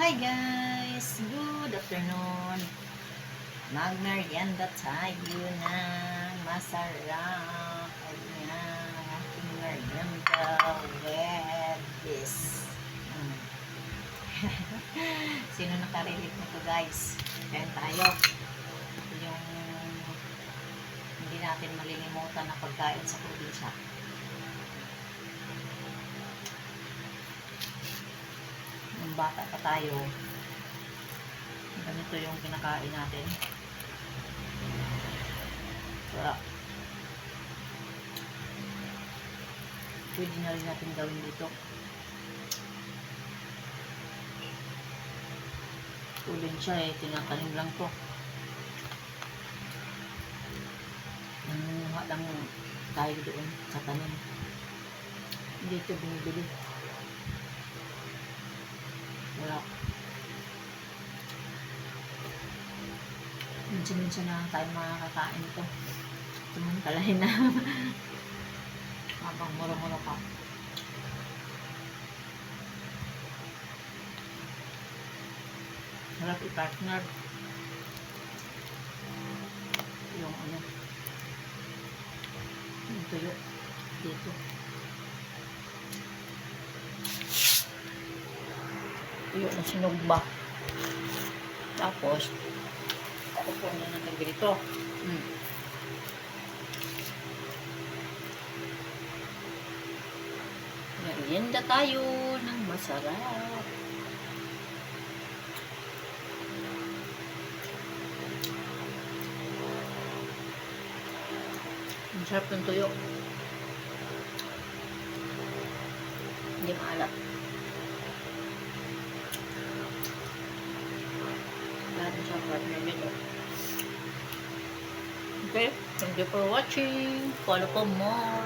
Hi guys! Good afternoon! Magmerienda tayo na masarap. Ayan, aking merienda with this. Sino nakarelate nito guys? Kain tayo. Ito yung hindi natin malilimutan na pagkain sa probinsya. Nung bata pa tayo, ganito yung kinakain natin. Sarap. Pwede na rin natin gawin dito. Ulin siya eh, tinatanim lang to. Nanguha lang tayo doon sa tanim. Hindi ito binibili. Wala. Minsan-minsan na tayo makakakain ito. Tumantalahin na. Habang muro-muro pa. Harap i-partner. Yung ano. Yung tuyo. Dito. Tuyo na sinugba. Tapos, tapos na natin dito. Merienda tayo ng masarap. Ang sarap ng tuyo. Hindi maalat. Lahat sa partner nito. Okay, thank you for watching. Follow for more.